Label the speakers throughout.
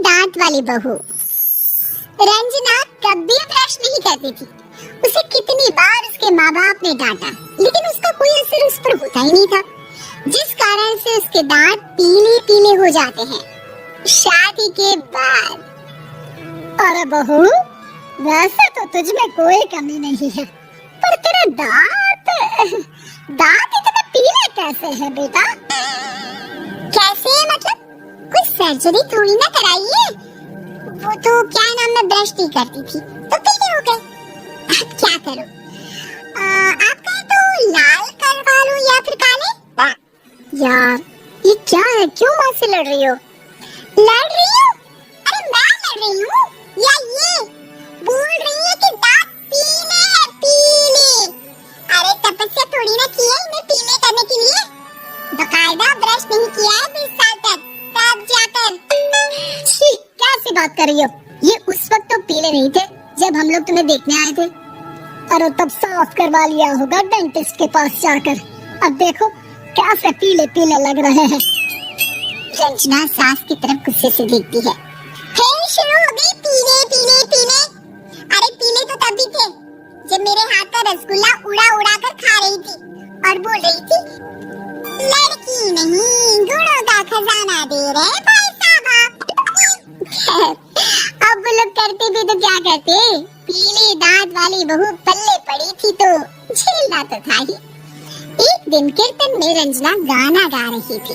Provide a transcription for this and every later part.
Speaker 1: दांत वाली बहू। रंजना कभी ब्रश नहीं करती थी। उसे कितनी बार उसके माँ बाप ने डांटा, लेकिन उसका कोई असर उस पर होता ही नहीं था, जिस कारण से उसके दांत पीले पीले हो जाते हैं शादी के बाद। अरे बहू, वैसे तो तुझ में कोई कमी नहीं है, पर तेरे दांत इतने पीले कैसे हैं बेटा? कैसे है मतलब? कोई सर्जरी थोड़ी ना कराई है। वो तो क्या नाम, मैं ब्रश नहीं करती थी तो पीले हो गए। अब क्या करूं? आप कहें तो लाल करवा लूं या फिर काले? यार ये क्या है, क्यों माँ से लड़ रही हो? लड़ रही हूँ? अरे मैं लड़ रही हूँ या ये बोल रही है कि दांत पीले हैं, पीले। अरे तपस्या थोड़ी ना की है इन्हें पीले करने के लिए। बकायदा ब्रश नहीं किया है 20 साल तक, तब जाकर। कैसी बात कर रही हो? ये उस वक्त तो पीले नहीं थे जब हम लोग तुम्हें देखने आए थे। अरे तब साफ करवा लिया होगा डेंटिस्ट के पास जाकर। अब देखो कैसे पीले पीले लग रहे हैं। रंजना सास की तरफ गुस्से से देखती है। फिर शुरू हो गई पीले पीले पीले। अरे पीले तो तभी थे जब मेरे हाथ का रसगुल्ला उड़ा उड़ा कर खा रही थी और बोल रही थी, लड़की नहीं गुणों का खजाना दे रहे भाई साहब। अब वो लोग करते भी तो क्या करते, पीले दांत वाली बहू पल्ले पड़ी थी तो झेलना तो था ही। एक दिन कीर्तन में रंजना गाना गा रही थी।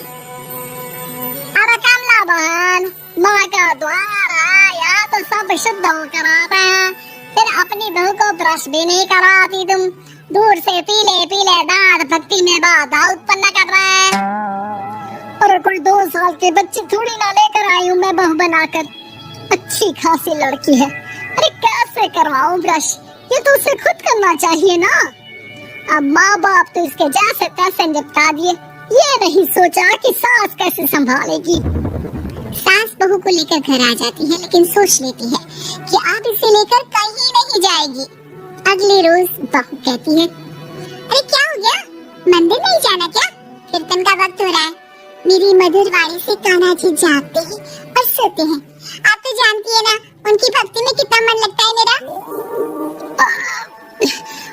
Speaker 1: अरे कमला बहन, माँ का द्वार आया तो सब शुद्ध होकर आता है, फिर अपनी बहू को ब्रश भी नहीं कराती तुम। दूर से पीले पीले दांत भक्ति में बाधा उत्पन्न कर रहे हैं। अरे कोई 2 साल के बच्चे थोड़ी ना लेकर आई हूँ मैं बहू बनाकर। अच्छी खासी लड़की है, अरे कैसे करवाऊं ब्रश? ये तो उसे खुद करना चाहिए ना। अब माँ बाप तो इसके जैसे तैसे निपटा दिए, ये नहीं सोचा कि सास कैसे संभालेगी। सास बहू को लेकर घर आ जाती है, लेकिन सोच लेती है कि अब इसे लेकर कहीं नहीं जाएगी। अगले रोज बहू कहती है, अरे क्या हो गया, मंदिर नहीं जाना क्या? कीर्तन का वक्त हो रहा है। मेरी मधुर वाणी से कान्हा जी जागते हैं और सोते हैं। आप तो जानती है ना उनकी भक्ति में कितना मन लगता है मेरा।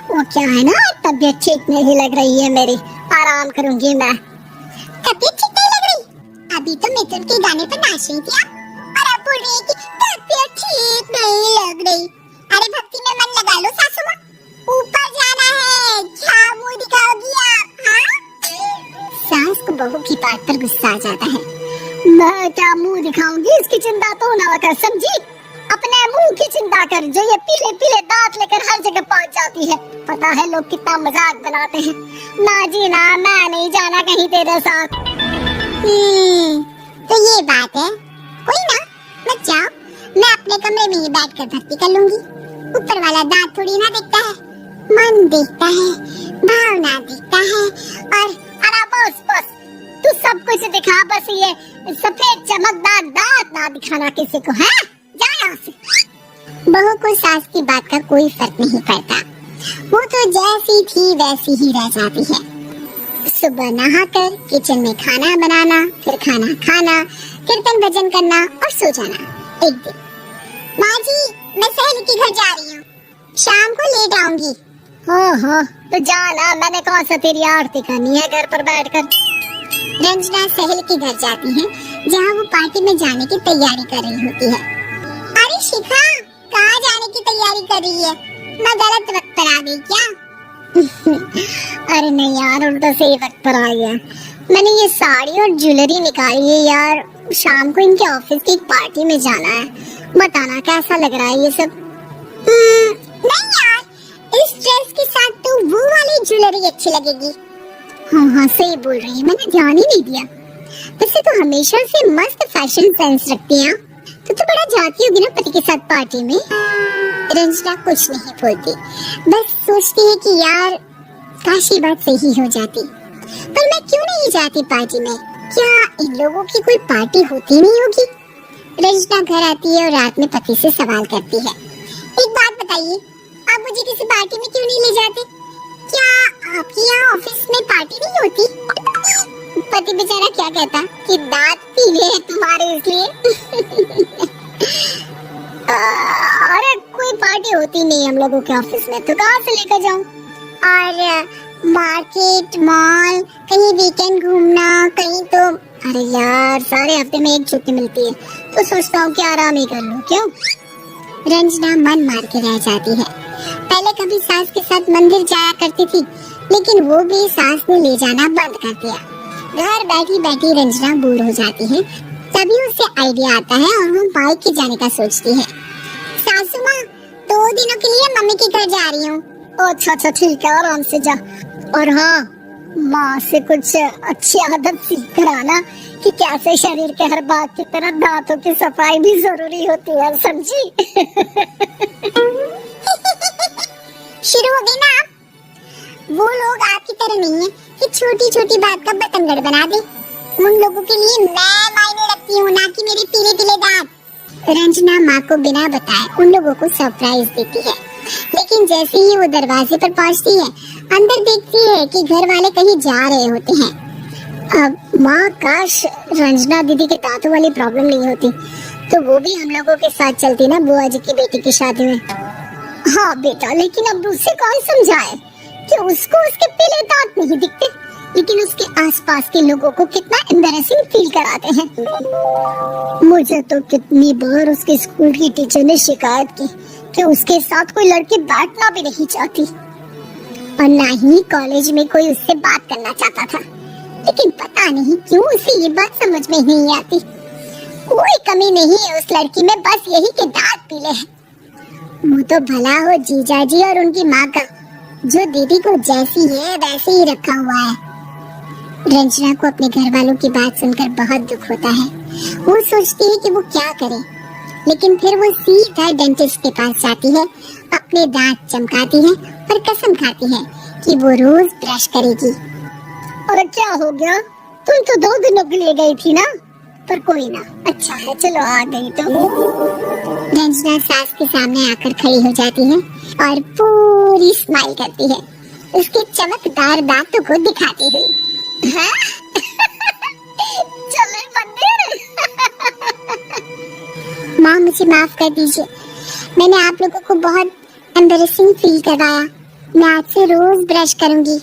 Speaker 1: वो क्या है ना, तबीयत ठीक नहीं लग रही है मेरी, आराम करूंगी मैं। तबीयत ठीक नहीं लग रही? अभी तो मिथुन के गाने पर नाच रही थी आप, और अब बोल रही है कि तबीयत ठीक नहीं लग रही। अरे भक्ति में मन लगा लो सासू माँ, ऊपर जाना है, क्या मुंह दिखाओगी आप? हाँ? सास को बहू की बात पर गुस्सा आ जाता है। मैं क्या मुंह दिखाऊंगी, इसकी चिंता तो ना कर, समझी? अपने मुंह की चिंता कर, जो ये पीले पीले दांत लेकर हर जगह पहुंच जाती है। पता है लोग कितना मजाक बनाते हैं। ना जी ना, मैं नहीं जाना कहीं तेरे साथ। तो ये बात है, कोई ना, मत जाओ, मैं अपने कमरे में ही बैठकर भक्ति कर लूंगी। ऊपर वाला दांत थोड़ी ना देखता है, मन देखता है, भावना देखता है। और अरे बस तू सब कुछ दिखा, बस ये सफेद चमकदार दांत ना दिखाना किसी को, है? जा यहाँ से। बहू को सास की बात का कोई फर्क नहीं पड़ता, वो तो जैसी थी वैसी ही रह जाती है। सुबह नहाकर किचन में खाना बनाना, फिर खाना खाना, कीर्तन भजन करना और सो जाना। एक दिन, माँ जी मैं सहेली के घर जा रही हूँ, शाम को लेट आऊंगी। हो तो जाना, मैंने कौन सा तेरी आरती करनी है घर पर बैठकर। रंजना सहेली के घर जाती है, जहाँ वो पार्टी में जाने की तैयारी कर रही होती है। अरे शिखा, कहाँ जाने की तैयारी कर रही है? मैं गलत वक्त पर आ गई क्या? अरे नहीं यार, उल्टा सही वक्त पर आई है। मैंने ये साड़ी और ज्वेलरी निकाली है यार, शाम को इनके ऑफिस की एक पार्टी में जाना है। बताना कैसा लग रहा है ये सब? नहीं यार, इस ड्रेस के साथ तो वो वाली ज्वेलरी अच्छी लगेगी। हाँ सही बोल रही है, मैंने ध्यान ही नहीं दिया। वैसे तो हमेशा से मस्त फैशन सेंस रखती है। तो बड़ा जाती होगी ना पति के साथ पार्टी में। रंजना कुछ नहीं बोलती, बस सोचती है कि यार काश ये बात सही हो जाती। पर मैं क्यों नहीं जाती पार्टी में? क्या इन लोगों की कोई पार्टी होती नहीं होगी? रंजना घर आती है और रात में पति से सवाल करती है, एक बात बताइए, आप मुझे किसी पार्टी में क्यों नहीं ले जाते? क्या आपके यहाँ ऑफिस में पार्टी नहीं होती? पति बेचारा क्या कहता कि दांत पीले हैं तुम्हारे इसलिए। होती नहीं हम लोगों के ऑफिस में, तो कहाँ से लेकर जाऊं? और मार्केट, मॉल, कहीं वीकेंड घूमना, कहीं तो अरे यार सारे हफ्ते में एक छुट्टी मिलती है, तो सोचता हूँ कि आराम ही कर लूं। क्यों? रंजना मन मार के रह जाती है। पहले कभी सास के साथ मंदिर जाया करती थी, लेकिन वो भी सास ने ले जाना बंद कर दिया। घर बैठी बैठी रंजना बोर हो जाती है। तभी उसे आइडिया आता है और वो बाइक जाने का सोचती है। सासू माँ, 2 दिनों के लिए मम्मी के घर जा रही हूँ।
Speaker 2: अच्छा अच्छा ठीक है, आराम से जा। और हाँ, माँ से कुछ अच्छी आदत सीख कर आना कि कैसे शरीर के हर भाग की तरह दांतों की सफाई भी जरूरी होती है, समझी?
Speaker 1: शुरू हो गई ना आप? वो लोग आपकी तरह नहीं है कि छोटी छोटी बात का बतंगड़ बना दे। उन लोगों के लिए मैं मायने रखती हूँ, ना कि मेरे पीले पीले दांत। रंजना माँ को बिना बताए उन लोगों को सरप्राइज देती है, लेकिन जैसे ही वो दरवाजे पर पहुँचती है, अंदर देखती है कि घर वाले कहीं जा रहे होते हैं। अब माँ, काश रंजना दीदी के दांतों वाली प्रॉब्लम नहीं होती, तो वो भी हम लोगों के साथ चलती ना बुआ जी की बेटी की शादी में।
Speaker 2: हाँ बेटा, लेकिन अब उसे कौन समझाए कि उसको उसके पीले दांत नहीं दिखते, लेकिन उसके आसपास के लोगों को कितना एम्बैरेसिंग फील कराते हैं। मुझे तो कितनी बार उसके स्कूल की टीचर ने शिकायत की कि उसके साथ कोई लड़की बैठना भी नहीं चाहती,
Speaker 1: और ना ही कॉलेज में कोई उससे बात करना चाहता था। लेकिन पता नहीं क्यों उसे ये बात समझ में नहीं आती। कोई कमी नहीं है उस लड़की में, बस यही कि दांत पीले हैं। वो तो भला हो जीजा जी और उनकी माँ का, जो दीदी को जैसी है वैसे ही रखा हुआ है। रंजना को अपने घर वालों की बात सुनकर बहुत दुख होता है। वो सोचती है कि वो क्या करे, लेकिन फिर वो सीधा डेंटिस्ट के पास जाती है, अपने दांत चमकाती है और कसम खाती है कि वो रोज ब्रश करेगी।
Speaker 2: और क्या हो गया? तुम तो 2 दिनों के लिए गई थी ना, पर कोई ना, अच्छा है, चलो आ गई तो।
Speaker 1: रंजना सास के सामने आकर खड़ी हो जाती है और पूरी स्माइल करती है, उसके चमकदार दांतों को दिखाती हुई।
Speaker 2: हाँ? चले मंदिर।
Speaker 1: माँ, मुझे माफ कर दीजिए, मैंने आप लोगों को बहुत एम्बैरेसिंग फील करवाया। मैं आज से रोज ब्रश करूंगी।